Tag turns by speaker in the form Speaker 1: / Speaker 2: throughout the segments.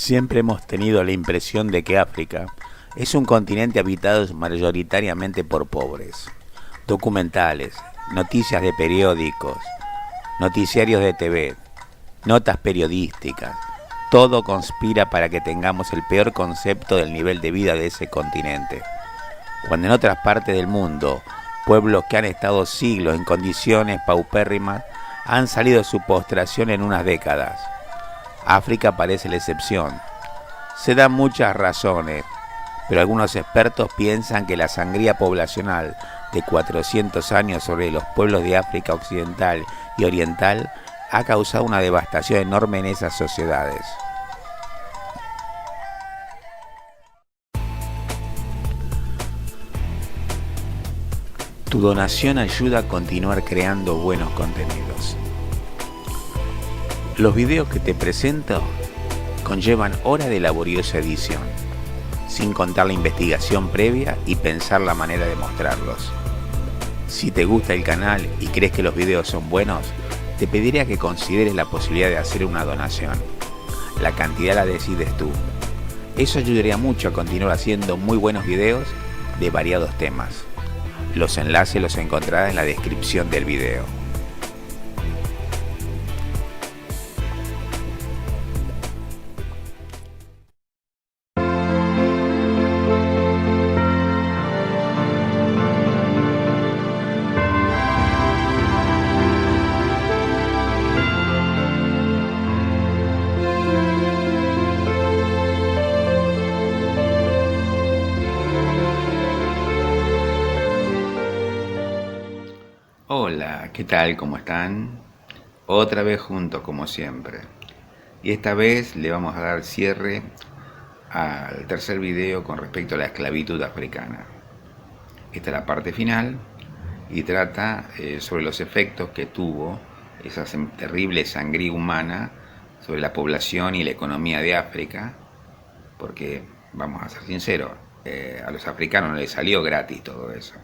Speaker 1: Siempre hemos tenido la impresión de que África es un continente habitado mayoritariamente por pobres. Documentales, noticias de periódicos, noticiarios de TV, notas periodísticas, todo conspira para que tengamos el peor concepto del nivel de vida de ese continente. Cuando en otras partes del mundo, pueblos que han estado siglos en condiciones paupérrimas han salido de su postración en unas décadas. África parece la excepción. Se dan muchas razones, pero algunos expertos piensan que la sangría poblacional de 400 años sobre los pueblos de África Occidental y Oriental ha causado una devastación enorme en esas sociedades. Tu donación ayuda a continuar creando buenos contenidos. Los videos que te presento conllevan horas de laboriosa edición, sin contar la investigación previa y pensar la manera de mostrarlos. Si te gusta el canal y crees que los videos son buenos, te pediría que consideres la posibilidad de hacer una donación. La cantidad la decides tú. Eso ayudaría mucho a continuar haciendo muy buenos videos de variados temas. Los enlaces los encontrarás en la descripción del video. Hola, ¿qué tal? ¿Cómo están? Otra vez juntos como siempre. Y esta vez le vamos a dar cierre al tercer video con respecto a la esclavitud africana. Esta es la parte final y trata sobre los efectos que tuvo esa terrible sangría humana sobre la población y la economía de África, porque, vamos a ser sinceros, a los africanos no les salió gratis todo eso.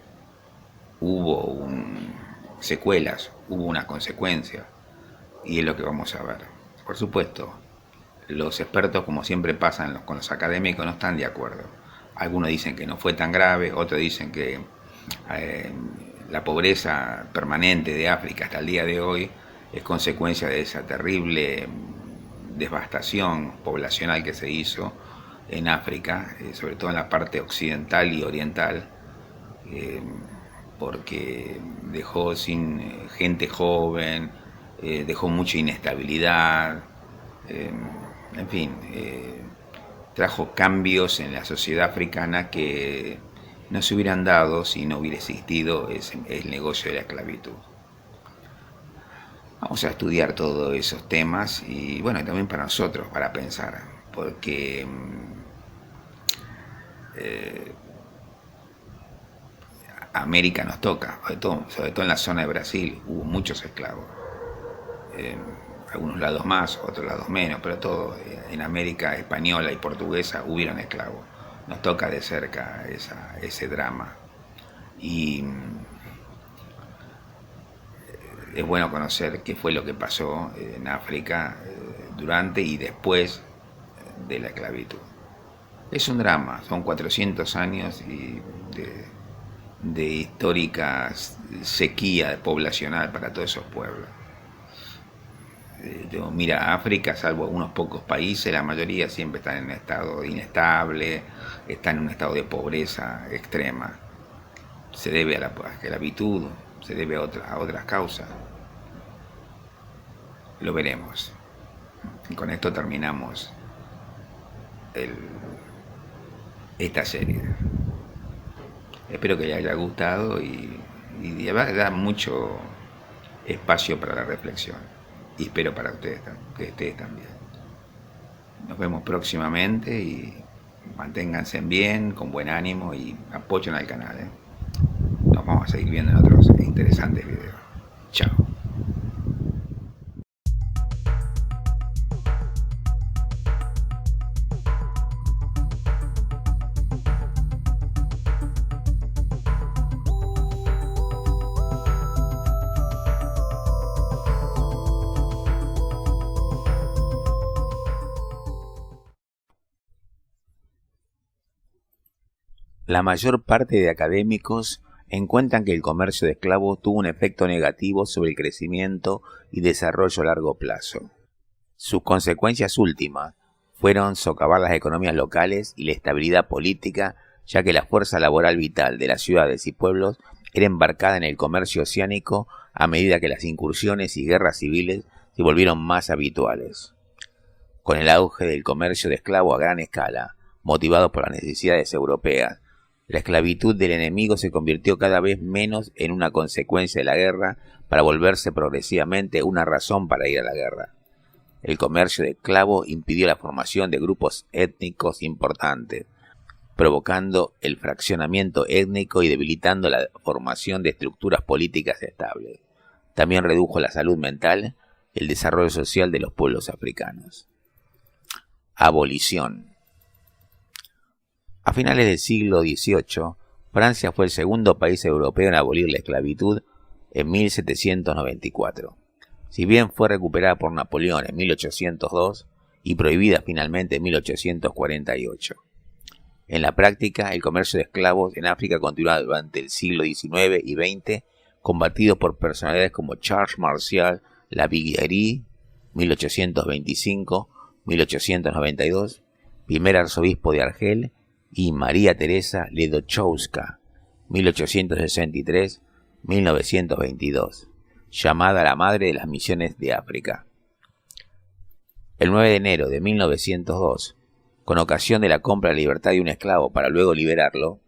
Speaker 1: Hubo secuelas, hubo unas consecuencias, y es lo que vamos a ver. Por supuesto, los expertos, como siempre pasan con los académicos, no están de acuerdo. Algunos dicen que no fue tan grave, otros dicen que la pobreza permanente de África hasta el día de hoy es consecuencia de esa terrible devastación poblacional que se hizo en África, sobre todo en la parte occidental y oriental, porque dejó sin gente joven, dejó mucha inestabilidad, en fin, trajo cambios en la sociedad africana que no se hubieran dado si no hubiera existido el negocio de la esclavitud. Vamos a estudiar todos esos temas y bueno, también para nosotros, para pensar, porque América nos toca, sobre todo en la zona de Brasil, hubo muchos esclavos. Algunos lados más, otros lados menos, pero todo en América española y portuguesa hubieron esclavos. Nos toca de cerca ese drama. Y es bueno conocer qué fue lo que pasó en África durante y después de la esclavitud. Es un drama, son 400 años de histórica sequía poblacional para todos esos pueblos. Mira, África, salvo unos pocos países, la mayoría siempre están en un estado inestable, están en un estado de pobreza extrema. Se debe a la esclavitud, se debe a otras causas. Lo veremos. Y con esto terminamos esta serie. Espero que les haya gustado y da mucho espacio para la reflexión. Y espero para ustedes, que ustedes también. Nos vemos próximamente y manténganse bien, con buen ánimo y apoyen al canal. Nos vamos a seguir viendo en otros interesantes videos. Chao. La mayor parte de académicos encuentran que el comercio de esclavos tuvo un efecto negativo sobre el crecimiento y desarrollo a largo plazo. Sus consecuencias últimas fueron socavar las economías locales y la estabilidad política, ya que la fuerza laboral vital de las ciudades y pueblos era embarcada en el comercio oceánico a medida que las incursiones y guerras civiles se volvieron más habituales. Con el auge del comercio de esclavos a gran escala, motivado por las necesidades europeas, la esclavitud del enemigo se convirtió cada vez menos en una consecuencia de la guerra para volverse progresivamente una razón para ir a la guerra. El comercio de esclavos impidió la formación de grupos étnicos importantes, provocando el fraccionamiento étnico y debilitando la formación de estructuras políticas estables. También redujo la salud mental y el desarrollo social de los pueblos africanos. Abolición. A finales del siglo XVIII, Francia fue el segundo país europeo en abolir la esclavitud en 1794. Si bien fue recuperada por Napoleón en 1802 y prohibida finalmente en 1848. En la práctica, el comercio de esclavos en África continuó durante el siglo XIX y XX, combatido por personalidades como Charles Martial Laviguerie, 1825-1892, primer arzobispo de Argel, y María Teresa Ledochowska, 1863-1922, llamada la Madre de las Misiones de África. El 9 de enero de 1902, con ocasión de la compra de la libertad de un esclavo para luego liberarlo,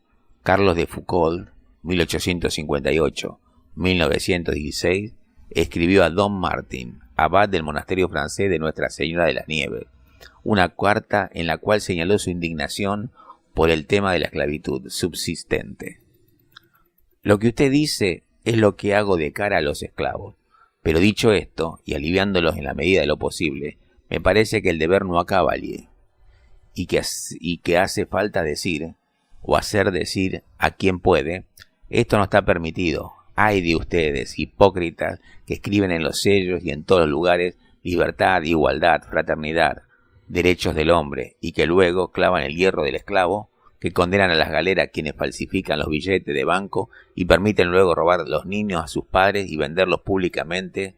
Speaker 1: Carlos de Foucauld, 1858-1916, escribió a Don Martin, abad del monasterio francés de Nuestra Señora de las Nieves, una carta en la cual señaló su indignación por el tema de la esclavitud subsistente. Lo que usted dice es lo que hago de cara a los esclavos, pero dicho esto, y aliviándolos en la medida de lo posible, me parece que el deber no acaba allí, y que hace falta decir, o hacer decir a quien puede, esto no está permitido. Ay de ustedes, hipócritas, que escriben en los sellos y en todos los lugares libertad, igualdad, fraternidad, derechos del hombre, y que luego clavan el hierro del esclavo, que condenan a las galeras quienes falsifican los billetes de banco y permiten luego robar los niños a sus padres y venderlos públicamente,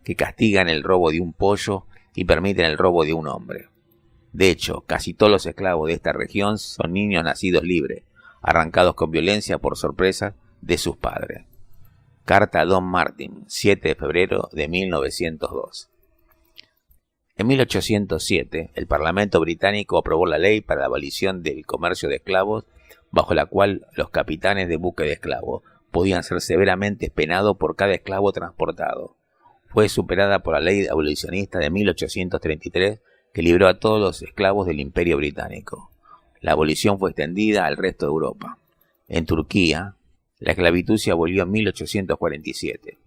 Speaker 1: que castigan el robo de un pollo y permiten el robo de un hombre. De hecho, casi todos los esclavos de esta región son niños nacidos libres, arrancados con violencia por sorpresa de sus padres. Carta a Don Martin, 7 de febrero de 1902. En 1807, el Parlamento británico aprobó la ley para la abolición del comercio de esclavos, bajo la cual los capitanes de buque de esclavos podían ser severamente penados por cada esclavo transportado. Fue superada por la ley abolicionista de 1833, que libró a todos los esclavos del Imperio Británico. La abolición fue extendida al resto de Europa. En Turquía, la esclavitud se abolió en 1847.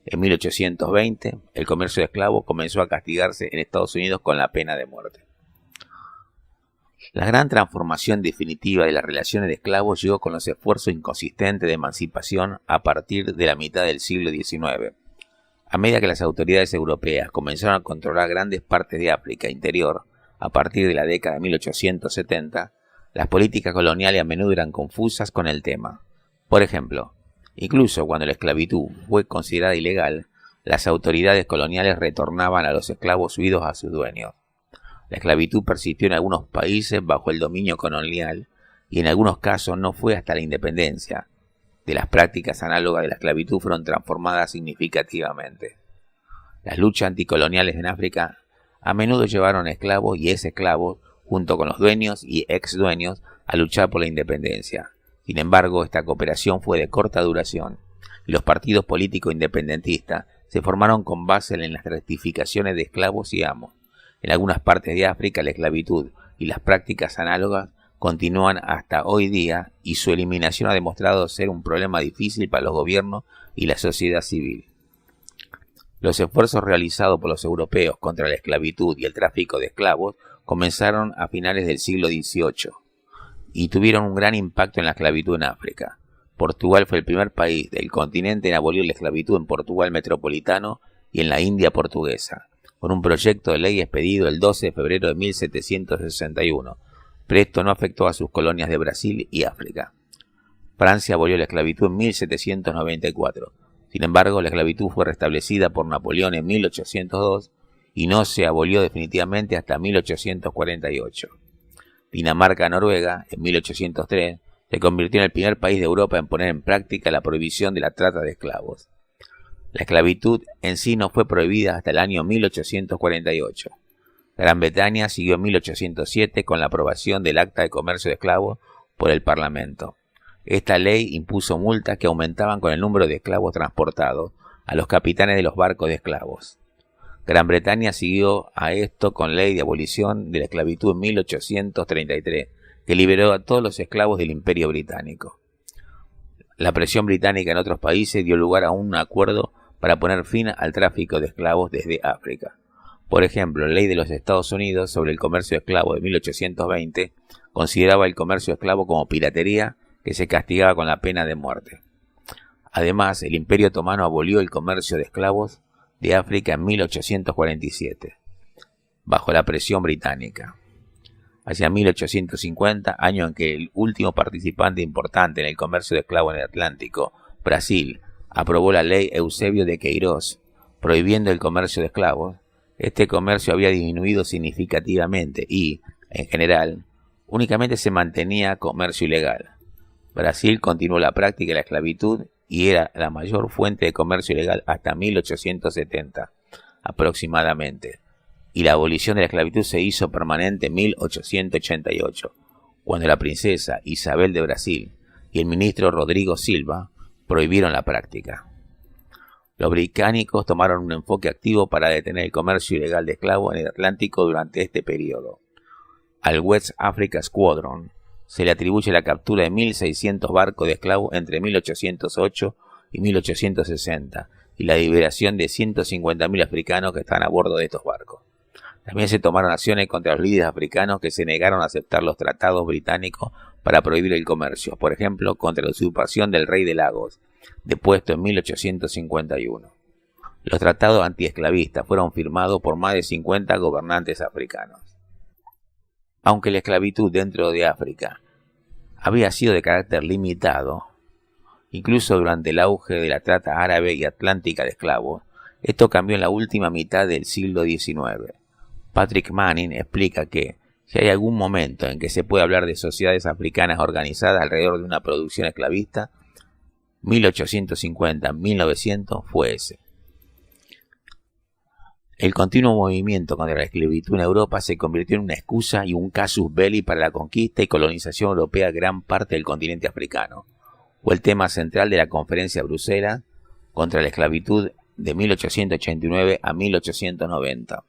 Speaker 1: En 1820, el comercio de esclavos comenzó a castigarse en Estados Unidos con la pena de muerte. La gran transformación definitiva de las relaciones de esclavos llegó con los esfuerzos inconsistentes de emancipación a partir de la mitad del siglo XIX. A medida que las autoridades europeas comenzaron a controlar grandes partes de África interior, a partir de la década de 1870, las políticas coloniales a menudo eran confusas con el tema. Por ejemplo, incluso cuando la esclavitud fue considerada ilegal, las autoridades coloniales retornaban a los esclavos huidos a sus dueños. La esclavitud persistió en algunos países bajo el dominio colonial y en algunos casos no fue hasta la independencia. De las prácticas análogas de la esclavitud fueron transformadas significativamente. Las luchas anticoloniales en África a menudo llevaron a esclavos y ex-esclavos, junto con los dueños y ex-dueños, a luchar por la independencia. Sin embargo, esta cooperación fue de corta duración, y los partidos políticos independentistas se formaron con base en las gratificaciones de esclavos y amos. En algunas partes de África, la esclavitud y las prácticas análogas continúan hasta hoy día, y su eliminación ha demostrado ser un problema difícil para los gobiernos y la sociedad civil. Los esfuerzos realizados por los europeos contra la esclavitud y el tráfico de esclavos comenzaron a finales del siglo XVIII y tuvieron un gran impacto en la esclavitud en África. Portugal fue el primer país del continente en abolir la esclavitud en Portugal metropolitano y en la India portuguesa, con un proyecto de ley expedido el 12 de febrero de 1761,
Speaker 2: pero esto no afectó a sus colonias de Brasil y África. Francia abolió la esclavitud en 1794. Sin embargo, la esclavitud fue restablecida por Napoleón en 1802 y no se abolió definitivamente hasta 1848. Dinamarca-Noruega, en 1803, se convirtió en el primer país de Europa en poner en práctica la prohibición de la trata de esclavos. La esclavitud en sí no fue prohibida hasta el año 1848. Gran Bretaña siguió en 1807 con la aprobación del Acta de Comercio de Esclavos por el Parlamento. Esta ley impuso multas que aumentaban con el número de esclavos transportados a los capitanes de los barcos de esclavos. Gran Bretaña siguió a esto con ley de abolición de la esclavitud en 1833, que liberó a todos los esclavos del Imperio Británico. La presión británica en otros países dio lugar a un acuerdo para poner fin al tráfico de esclavos desde África. Por ejemplo, la ley de los Estados Unidos sobre el comercio de esclavos de 1820 consideraba el comercio de esclavos como piratería que se castigaba con la pena de muerte. Además, el Imperio Otomano abolió el comercio de esclavos de África en 1847, bajo la presión británica. Hacia 1850, año en que el último participante importante en el comercio de esclavos en el Atlántico, Brasil, aprobó la ley Eusebio de Queiroz, prohibiendo el comercio de esclavos, este comercio había disminuido significativamente y, en general, únicamente se mantenía comercio ilegal. Brasil continuó la práctica de la esclavitud y era la mayor fuente de comercio ilegal hasta 1870, aproximadamente, y la abolición de la esclavitud se hizo permanente en 1888, cuando la princesa Isabel de Brasil y el ministro Rodrigo Silva prohibieron la práctica. Los británicos tomaron un enfoque activo para detener el comercio ilegal de esclavos en el Atlántico durante este periodo. Al West Africa Squadron se le atribuye la captura de 1.600 barcos de esclavos entre 1808 y 1860 y la liberación de 150.000 africanos que estaban a bordo de estos barcos. También se tomaron acciones contra los líderes africanos que se negaron a aceptar los tratados británicos para prohibir el comercio, por ejemplo, contra la usurpación del rey de Lagos, depuesto en 1851. Los tratados antiesclavistas fueron firmados por más de 50 gobernantes africanos. Aunque la esclavitud dentro de África había sido de carácter limitado, incluso durante el auge de la trata árabe y atlántica de esclavos, esto cambió en la última mitad del siglo XIX. Patrick Manning explica que, si hay algún momento en que se puede hablar de sociedades africanas organizadas alrededor de una producción esclavista, 1850-1900 fue ese. El continuo movimiento contra la esclavitud en Europa se convirtió en una excusa y un casus belli para la conquista y colonización europea de gran parte del continente africano. Fue el tema central de la conferencia de Bruselas contra la esclavitud de 1889 a 1890.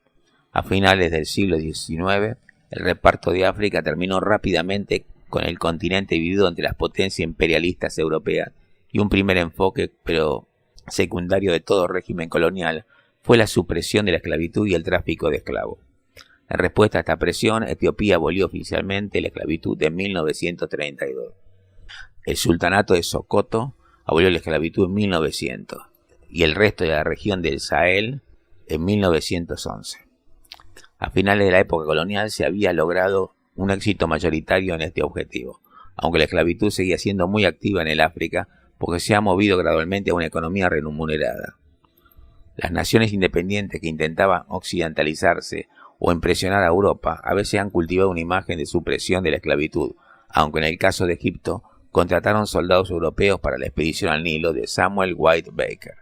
Speaker 2: A finales del siglo XIX, el reparto de África terminó rápidamente con el continente dividido entre las potencias imperialistas europeas y un primer enfoque, pero secundario de todo régimen colonial, fue la supresión de la esclavitud y el tráfico de esclavos. En respuesta a esta presión, Etiopía abolió oficialmente la esclavitud en 1932. El sultanato de Sokoto abolió la esclavitud en 1900 y el resto de la región del Sahel en 1911. A finales de la época colonial se había logrado un éxito mayoritario en este objetivo, aunque la esclavitud seguía siendo muy activa en el África porque se ha movido gradualmente a una economía remunerada. Las naciones independientes que intentaban occidentalizarse o impresionar a Europa a veces han cultivado una imagen de supresión de la esclavitud, aunque en el caso de Egipto contrataron soldados europeos para la expedición al Nilo de Samuel White Baker.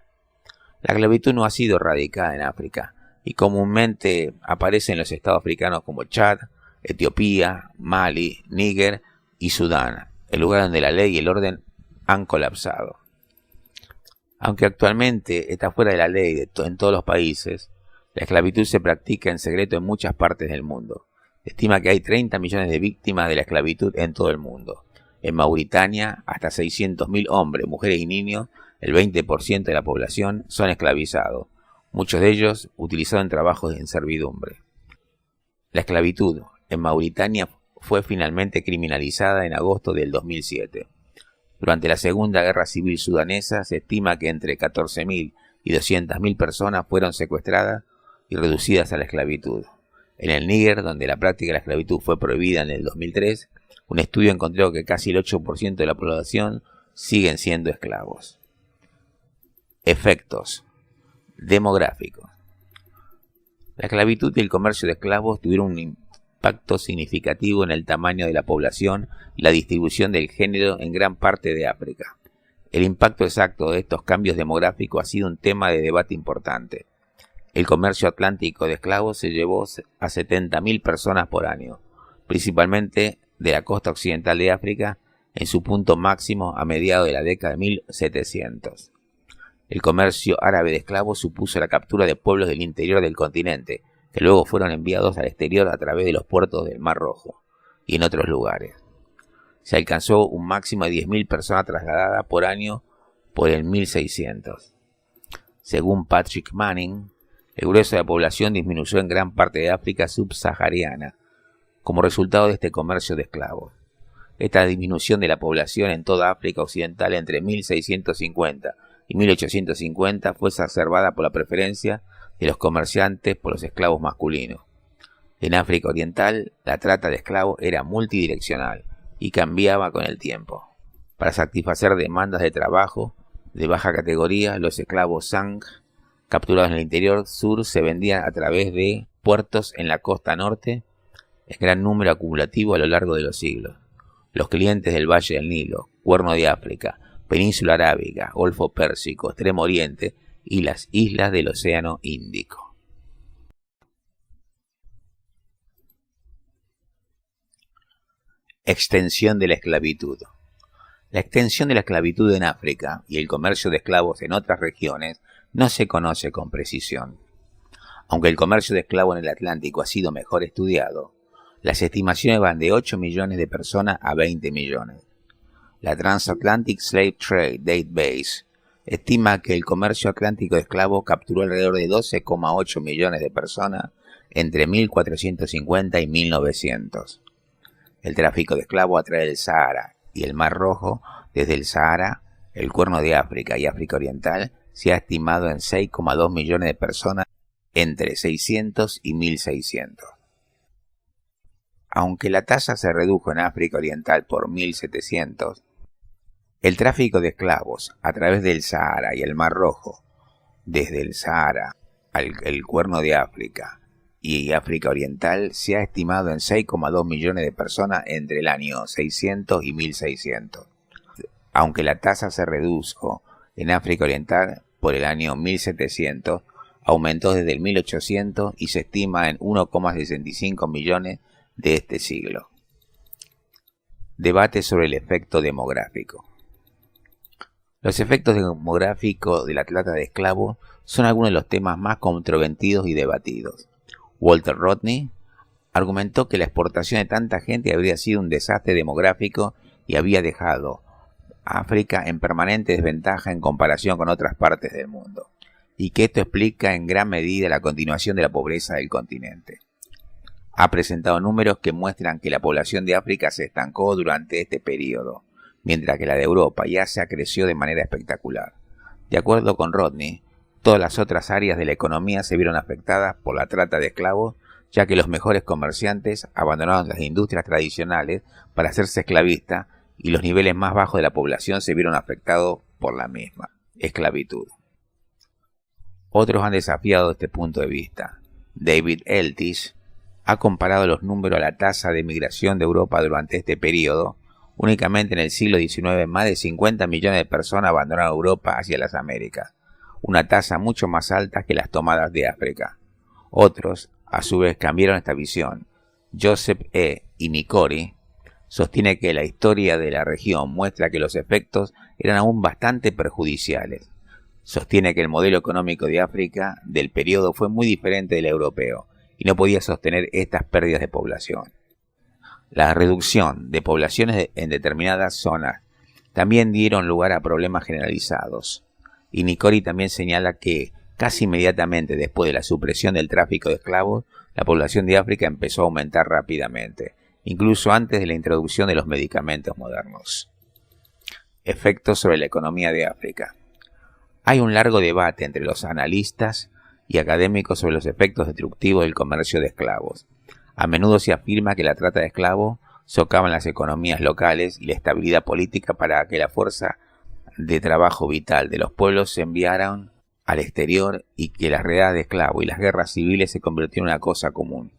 Speaker 2: La esclavitud no ha sido erradicada en África y comúnmente aparece en los estados africanos como Chad, Etiopía, Mali, Níger y Sudán, el lugar donde la ley y el orden han colapsado. Aunque actualmente está fuera de la ley en todos los países, la esclavitud se practica en secreto en muchas partes del mundo. Se estima que hay 30 millones de víctimas de la esclavitud en todo el mundo. En Mauritania, hasta 600.000 hombres, mujeres y niños, el 20% de la población, son esclavizados, muchos de ellos utilizados en trabajos en servidumbre. La esclavitud en Mauritania fue finalmente criminalizada en agosto del 2007. Durante la Segunda Guerra Civil Sudanesa se estima que entre 14.000 y 200.000 personas fueron secuestradas y reducidas a la esclavitud. En el Níger, donde la práctica de la esclavitud fue prohibida en el 2003, un estudio encontró que casi el 8% de la población siguen siendo esclavos. Efectos demográficos. La esclavitud y el comercio de esclavos tuvieron un impacto significativo en el tamaño de la población y la distribución del género en gran parte de África. El impacto exacto de estos cambios demográficos ha sido un tema de debate importante. El comercio atlántico de esclavos se llevó a 70.000 personas por año, principalmente de la costa occidental de África, en su punto máximo a mediados de la década de 1700. El comercio árabe de esclavos supuso la captura de pueblos del interior del continente, que luego fueron enviados al exterior a través de los puertos del Mar Rojo y en otros lugares. Se alcanzó un máximo de 10.000 personas trasladadas por año por el 1600. Según Patrick Manning, el grueso de la población disminuyó en gran parte de África subsahariana como resultado de este comercio de esclavos. Esta disminución de la población en toda África occidental entre 1650 y 1850 fue exacerbada por la preferencia de los comerciantes por los esclavos masculinos. En África oriental, la trata de esclavos era multidireccional y cambiaba con el tiempo. Para satisfacer demandas de trabajo de baja categoría, los esclavos Sang capturados en el interior sur se vendían a través de puertos en la costa norte en gran número acumulativo a lo largo de los siglos. Los clientes del Valle del Nilo, Cuerno de África, Península Arábiga, Golfo Pérsico, Extremo Oriente y las islas del Océano Índico. Extensión de la esclavitud. La extensión de la esclavitud en África y el comercio de esclavos en otras regiones no se conoce con precisión. Aunque el comercio de esclavos en el Atlántico ha sido mejor estudiado, las estimaciones van de 8 millones de personas a 20 millones. La Transatlantic Slave Trade Database estima que el comercio atlántico de esclavos capturó alrededor de 12,8 millones de personas entre 1450 y 1900. El tráfico de esclavos a través del Sahara y el Mar Rojo, desde el Sahara, el Cuerno de África y África Oriental, se ha estimado en 6,2 millones de personas entre 600 y 1600. Aunque la tasa se redujo en África Oriental por 1700, el tráfico de esclavos a través del Sahara y el Mar Rojo, desde el Sahara al Cuerno de África y África Oriental, se ha estimado en 6,2 millones de personas entre el año 600 y 1600. Aunque la tasa se redujo en África Oriental por el año 1700, aumentó desde el 1800 y se estima en 1,65 millones de este siglo. Debate sobre el efecto demográfico. Los efectos demográficos de la trata de esclavos son algunos de los temas más controvertidos y debatidos. Walter Rodney argumentó que la exportación de tanta gente habría sido un desastre demográfico y había dejado a África en permanente desventaja en comparación con otras partes del mundo, y que esto explica en gran medida la continuación de la pobreza del continente. Ha presentado números que muestran que la población de África se estancó durante este periodo, mientras que la de Europa y Asia creció de manera espectacular. De acuerdo con Rodney, todas las otras áreas de la economía se vieron afectadas por la trata de esclavos, ya que los mejores comerciantes abandonaron las industrias tradicionales para hacerse esclavistas y los niveles más bajos de la población se vieron afectados por la misma esclavitud. Otros han desafiado este punto de vista. David Eltis ha comparado los números a la tasa de migración de Europa durante este periodo. Únicamente en el siglo XIX más de 50 millones de personas abandonaron Europa hacia las Américas, una tasa mucho más alta que las tomadas de África. Otros, a su vez, cambiaron esta visión. Joseph E. Inikori sostiene que la historia de la región muestra que los efectos eran aún bastante perjudiciales. Sostiene que el modelo económico de África del periodo fue muy diferente del europeo y no podía sostener estas pérdidas de población. La reducción de poblaciones en determinadas zonas también dieron lugar a problemas generalizados. Y Nikori también señala que casi inmediatamente después de la supresión del tráfico de esclavos, la población de África empezó a aumentar rápidamente, incluso antes de la introducción de los medicamentos modernos. Efectos sobre la economía de África. Hay un largo debate entre los analistas y académicos sobre los efectos destructivos del comercio de esclavos. A menudo se afirma que la trata de esclavos socava las economías locales y la estabilidad política para que la fuerza de trabajo vital de los pueblos se enviaran al exterior y que las redadas de esclavos y las guerras civiles se convirtieron en una cosa común.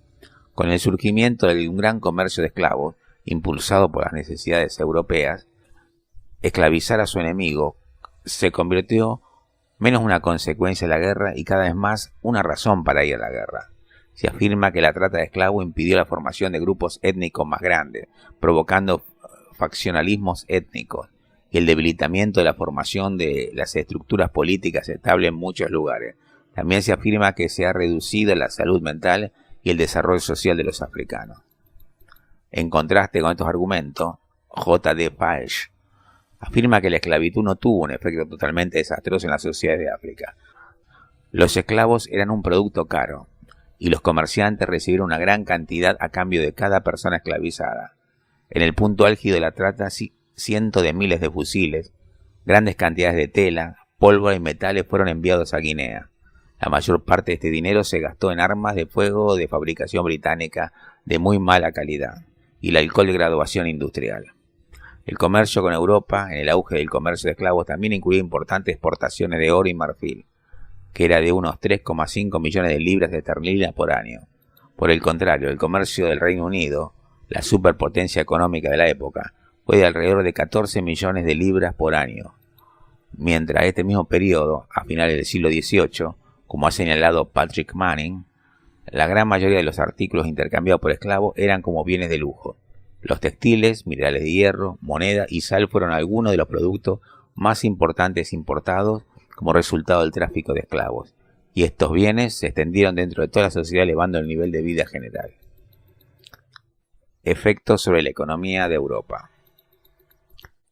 Speaker 2: Con el surgimiento de un gran comercio de esclavos, impulsado por las necesidades europeas, esclavizar a su enemigo se convirtió menos una consecuencia de la guerra y cada vez más una razón para ir a la guerra. Se afirma que la trata de esclavos impidió la formación de grupos étnicos más grandes, provocando faccionalismos étnicos y el debilitamiento de la formación de las estructuras políticas estables en muchos lugares. También se afirma que se ha reducido la salud mental y el desarrollo social de los africanos. En contraste con estos argumentos, J. D. Paige afirma que la esclavitud no tuvo un efecto totalmente desastroso en las sociedades de África. Los esclavos eran un producto caro, y los comerciantes recibieron una gran cantidad a cambio de cada persona esclavizada. En el punto álgido de la trata, cientos de miles de fusiles, grandes cantidades de tela, pólvora y metales fueron enviados a Guinea. La mayor parte de este dinero se gastó en armas de fuego de fabricación británica de muy mala calidad y el alcohol de graduación industrial. El comercio con Europa, en el auge del comercio de esclavos, también incluía importantes exportaciones de oro y marfil, que era de unos 3,5 millones de libras esterlinas por año. Por el contrario, el comercio del Reino Unido, la superpotencia económica de la época, fue de alrededor de 14 millones de libras por año, mientras este mismo periodo, a finales del siglo XVIII, como ha señalado Patrick Manning, la gran mayoría de los artículos intercambiados por esclavos eran como bienes de lujo. Los textiles, minerales de hierro, moneda y sal fueron algunos de los productos más importantes importados como resultado del tráfico de esclavos, y estos bienes se extendieron dentro de toda la sociedad elevando el nivel de vida general. Efectos sobre la economía de Europa.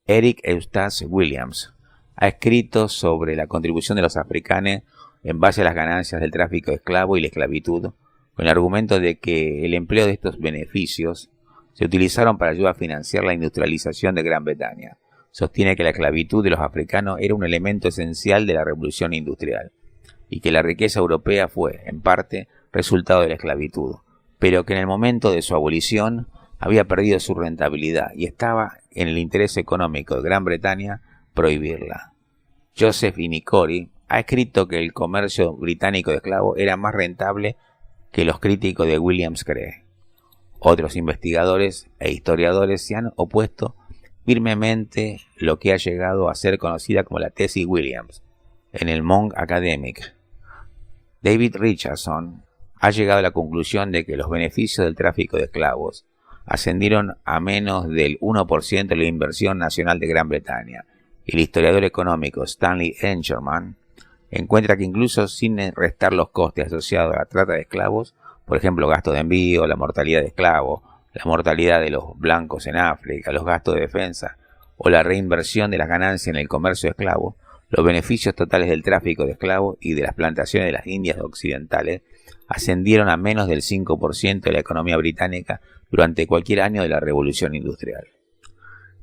Speaker 2: Eric Eustace Williams ha escrito sobre la contribución de los africanos en base a las ganancias del tráfico de esclavos y la esclavitud, con el argumento de que el empleo de estos beneficios se utilizaron para ayudar a financiar la industrialización de Gran Bretaña. Sostiene que la esclavitud de los africanos era un elemento esencial de la revolución industrial y que la riqueza europea fue, en parte, resultado de la esclavitud, pero que en el momento de su abolición había perdido su rentabilidad y estaba en el interés económico de Gran Bretaña prohibirla. Joseph Inicori ha escrito que el comercio británico de esclavos era más rentable que los críticos de Williams creen. Otros investigadores e historiadores se han opuesto firmemente lo que ha llegado a ser conocida como la tesis Williams en el Monk Academic. David Richardson ha llegado a la conclusión de que los beneficios del tráfico de esclavos ascendieron a menos del 1% de la inversión nacional de Gran Bretaña. El historiador económico Stanley Engerman encuentra que incluso sin restar los costes asociados a la trata de esclavos, por ejemplo, gastos de envío, la mortalidad de esclavos, la mortalidad de los blancos en África, los gastos de defensa o la reinversión de las ganancias en el comercio de esclavos, los beneficios totales del tráfico de esclavos y de las plantaciones de las Indias occidentales ascendieron a menos del 5% de la economía británica durante cualquier año de la Revolución Industrial.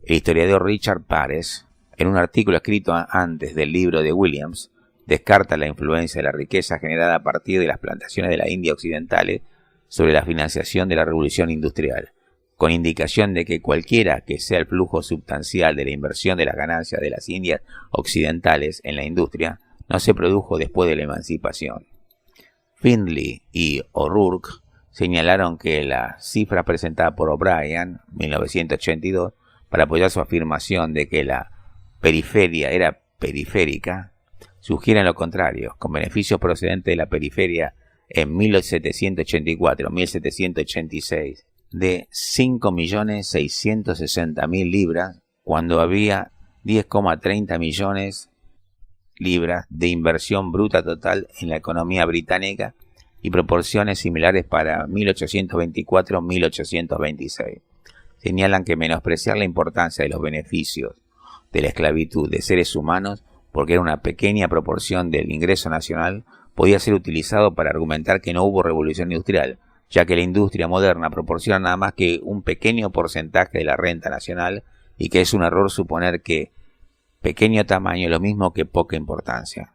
Speaker 2: El historiador Richard Pares, en un artículo escrito antes del libro de Williams, descarta la influencia de la riqueza generada a partir de las plantaciones de la India occidentales sobre la financiación de la Revolución Industrial, con indicación de que cualquiera que sea el flujo sustancial de la inversión de las ganancias de las Indias occidentales en la industria, no se produjo después de la emancipación. Findlay y O'Rourke señalaron que la cifra presentada por O'Brien, 1982, para apoyar su afirmación de que la periferia era periférica, sugieren lo contrario, con beneficios procedentes de la periferia en 1784-1786 de 5.660.000 libras, cuando había 10,30 millones libras de inversión bruta total en la economía británica y proporciones similares para 1824-1826. Señalan que menospreciar la importancia de los beneficios de la esclavitud de seres humanos, porque era una pequeña proporción del ingreso nacional, podía ser utilizado para argumentar que no hubo revolución industrial, ya que la industria moderna proporciona nada más que un pequeño porcentaje de la renta nacional y que es un error suponer que pequeño tamaño es lo mismo que poca importancia.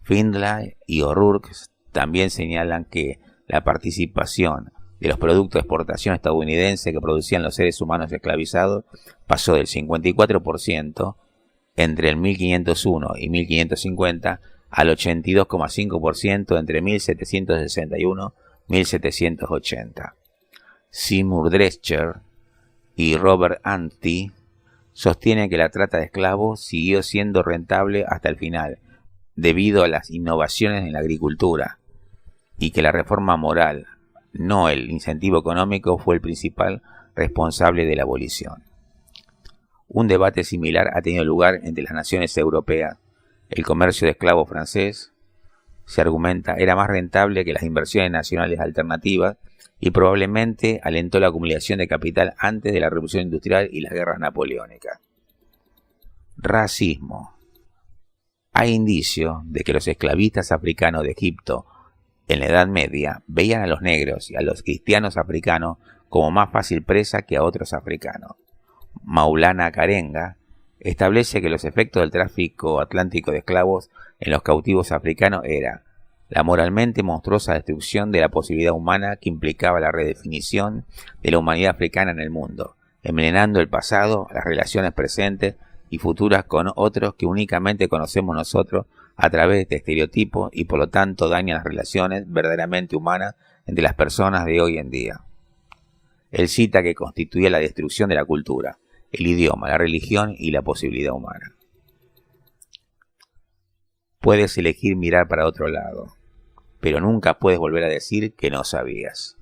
Speaker 2: Findlay y O'Rourke también señalan que la participación de los productos de exportación estadounidense que producían los seres humanos esclavizados pasó del 54% entre el 1501 y 1550 al 82,5% entre 1761 y 1780. Seymour Drescher y Robert Anstey sostienen que la trata de esclavos siguió siendo rentable hasta el final, debido a las innovaciones en la agricultura, y que la reforma moral, no el incentivo económico, fue el principal responsable de la abolición. Un debate similar ha tenido lugar entre las naciones europeas. El comercio de esclavos francés, se argumenta, era más rentable que las inversiones nacionales alternativas y probablemente alentó la acumulación de capital antes de la Revolución Industrial y las guerras napoleónicas. Racismo. Hay indicios de que los esclavistas africanos de Egipto en la Edad Media veían a los negros y a los cristianos africanos como más fácil presa que a otros africanos. Maulana Karenga establece que los efectos del tráfico atlántico de esclavos en los cautivos africanos era la moralmente monstruosa destrucción de la posibilidad humana que implicaba la redefinición de la humanidad africana en el mundo, envenenando el pasado, las relaciones presentes y futuras con otros que únicamente conocemos nosotros a través de estereotipos y por lo tanto daña las relaciones verdaderamente humanas entre las personas de hoy en día. Él cita que constituía la destrucción de la cultura, el idioma, la religión y la posibilidad humana. Puedes elegir mirar para otro lado, pero nunca puedes volver a decir que no sabías.